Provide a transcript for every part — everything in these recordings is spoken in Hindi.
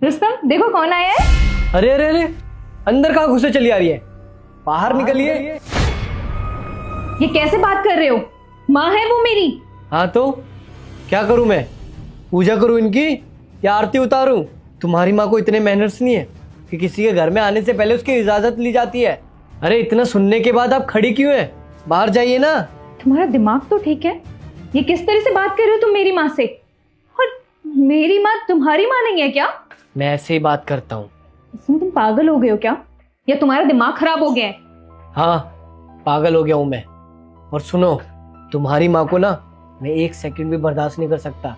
रुस्तम देखो कौन आया है। अरे अरे अरे, अंदर कहाँ घुसे चली आ रही है? बाहर निकलिए। ये कैसे बात कर रहे हो? माँ है वो मेरी। हाँ तो क्या करूं मैं? पूजा करूं इनकी या आरती उतारूं? तुम्हारी माँ को इतने मैनर्स नहीं है कि किसी के घर में आने से पहले उसकी इजाजत ली जाती है। अरे इतना सुनने के बाद आप खड़ी क्यों है? बाहर जाइए ना। तुम्हारा दिमाग तो ठीक है? ये किस तरह से बात कर रहे हो तुम मेरी माँ से? और मेरी माँ तुम्हारी माँ नहीं है क्या? मैं ऐसे ही बात करता हूँ। इसमें तुम पागल हो गए हो क्या, या तुम्हारा दिमाग खराब हो गया है? हाँ, पागल हो गया हूँ मैं। और सुनो, तुम्हारी माँ को ना मैं एक सेकंड भी बर्दाश्त नहीं कर सकता,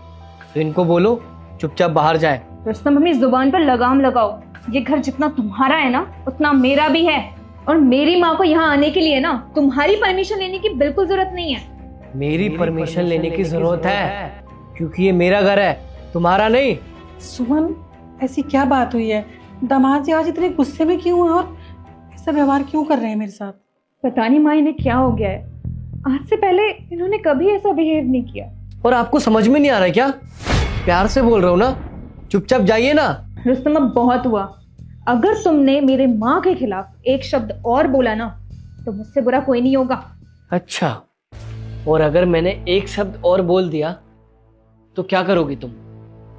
तो इनको बोलो चुपचाप बाहर जाए। रुस्तम अपनी जुबान पर लगाम लगाओ। ये घर जितना तुम्हारा है ना उतना मेरा भी है। और मेरी माँ को यहाँ आने के लिए ना तुम्हारी परमिशन लेने की बिल्कुल जरूरत नहीं है। मेरी परमिशन लेने की जरूरत है, क्योंकि ये मेरा घर है, तुम्हारा नहीं। सुमन, ऐसी क्या बात हुई है? दामाद जी आज इतने गुस्से में क्यों हैं और ऐसा व्यवहार क्यों कर रहे हैं मेरे साथ? पता नहीं माँ इन्हें क्या हो गया है। आज से पहले इन्होंने कभी ऐसा बिहेव नहीं किया। और आपको समझ में नहीं आ रहा है क्या? प्यार से बोल रहा हूँ ना, चुपचाप जाइए ना। रुस्तम अब बहुत हुआ। अगर तुमने मेरे माँ के खिलाफ एक शब्द और बोला ना तो मुझसे बुरा कोई नहीं होगा। अच्छा, और अगर मैंने एक शब्द और बोल दिया तो क्या करोगी तुम?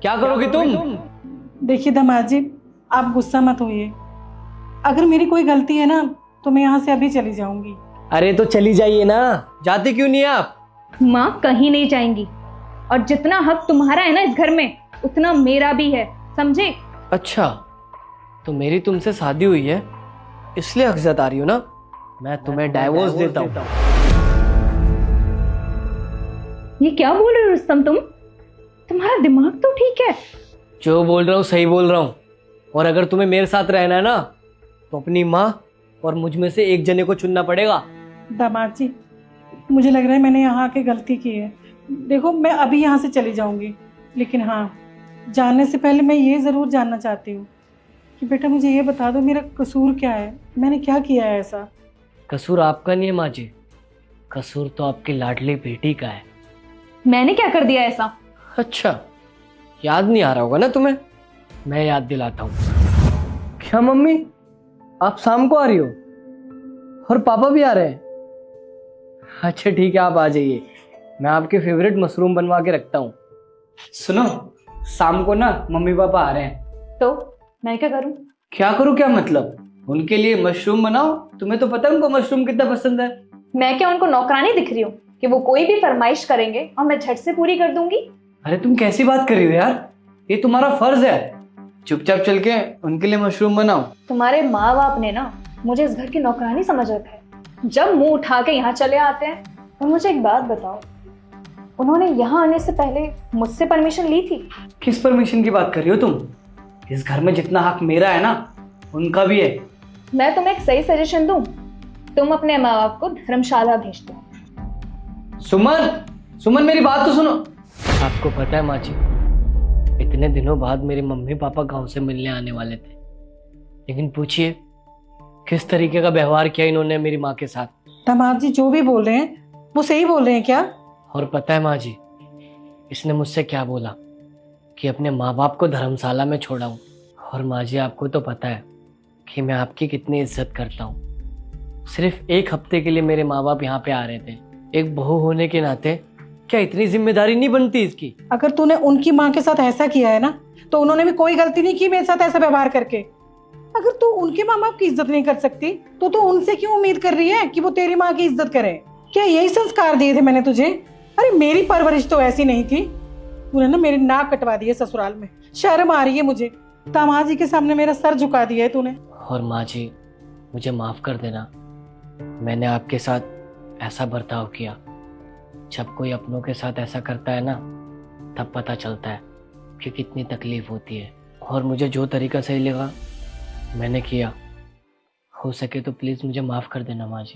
क्या करोगी तुम? देखिए दामाद जी, आप गुस्सा मत होइए। अगर मेरी कोई गलती है ना तो मैं यहाँ से अभी चली जाऊंगी। अरे तो चली जाइए ना, जाती क्यों नहीं है आप? माँ कहीं नहीं जाएंगी, और जितना हक तुम्हारा है ना इस घर में उतना मेरा भी है, समझे? अच्छा, तो मेरी तुमसे शादी हुई है इसलिए हक जता रही हो ना? मैं तुम्हें डाइवोर्स देता हूँ। ये क्या बोल रहे हो रुस्तम तुम? तुम्हारा दिमाग तो ठीक है? जो बोल रहा हूँ सही बोल रहा हूँ। और अगर तुम्हें मेरे साथ रहना है ना तो अपनी माँ और मुझ में से एक जने को चुनना पड़ेगा। दामाद जी, मुझे लग रहा है मैंने यहाँ आके गलती की है। देखो, मैं अभी यहाँ से चली जाऊंगी, लेकिन हाँ, जाने से पहले मैं ये ज़रूर जानना चाहती हूँ कि बेटा मुझे ये बता दो मेरा कसूर क्या है, मैंने क्या किया है ऐसा? कसूर आपका नहीं है माँ जी, कसूर तो आपकी लाडली बेटी का है। मैंने क्या कर दिया ऐसा? अच्छा, याद नहीं आ रहा होगा ना तुम्हें? मैं याद दिलाता हूँ। क्या मम्मी, आप शाम को आ रही हो? और पापा भी आ रहे हैं? अच्छा ठीक है, आप आ जाइए, मैं आपके फेवरेट मशरूम बनवा के रखता हूँ। सुनो, शाम को ना मम्मी पापा आ रहे हैं। तो मैं क्या करूं? क्या करूँ क्या मतलब? उनके लिए मशरूम बनाओ, तुम्हें तो पता है उनको मशरूम कितना पसंद है। मैं क्या उनको नौकरानी दिख रही हूँ कि वो कोई भी फरमाइश करेंगे और मैं झट से पूरी कर दूंगी? अरे तुम कैसी बात कर रही हो यार, ये तुम्हारा फर्ज है। चुपचाप चल के उनके लिए मशरूम बनाओ। तुम्हारे माँ बाप ने ना मुझे इस घर की नौकरानी समझ रखा है, जब मुंह उठा के यहाँ चले आते हैं। और मुझे एक बात बताओ, उन्होंने यहाँ आने से पहले मुझसे परमिशन ली थी? किस परमिशन की बात कर रही हो तुम? इस घर में जितना हक मेरा है ना उनका भी है। मैं तुम्हें एक सही सजेशन दूं, तुम अपने माँ बाप को धर्मशाला भेज दो। सुमन, सुमन मेरी बात तो सुनो। आपको पता है माँ जी, इतने दिनों बाद मेरे मम्मी पापा गांव से मिलने आने वाले थे, लेकिन पूछिए किस तरीके का व्यवहार किया इन्होंने मेरी माँ के साथ। दामाद जी जो भी बोल रहे हैं वो सही बोल रहे हैं क्या? और पता है माँ जी, इसने मुझसे क्या बोला कि अपने माँ बाप को धर्मशाला में छोड़ा हूँ। और माँ जी आपको तो पता है कि मैं आपकी कितनी इज्जत करता हूँ। सिर्फ एक हफ्ते के लिए मेरे माँ बाप यहाँ पे आ रहे थे। एक बहू होने के नाते क्या इतनी जिम्मेदारी नहीं बनती इसकी? अगर तूने उनकी माँ के साथ ऐसा किया है ना तो उन्होंने भी कोई गलती नहीं की मेरे साथ ऐसा व्यवहार करके। अगर तू उनके माँ बाप की इज्जत नहीं कर सकती तो तू उनसे क्यों उम्मीद कर रही है कि वो तेरी माँ की इज्जत करे? क्या यही संस्कार दिए थे मैंने तुझे? अरे मेरी परवरिश तो ऐसी नहीं थी। तूने ना मेरी नाक कटवा दी है ससुराल में। शर्म आ रही है मुझे, दामाद जी के सामने मेरा सर झुका दिया है तूने। और माँ जी मुझे माफ कर देना, मैंने आपके साथ ऐसा बर्ताव किया। जब कोई अपनों के साथ ऐसा करता है ना तब पता चलता है कि कितनी तकलीफ होती है। और मुझे जो तरीका सही लगा मैंने किया। हो सके तो प्लीज मुझे माफ कर देना माँ जी।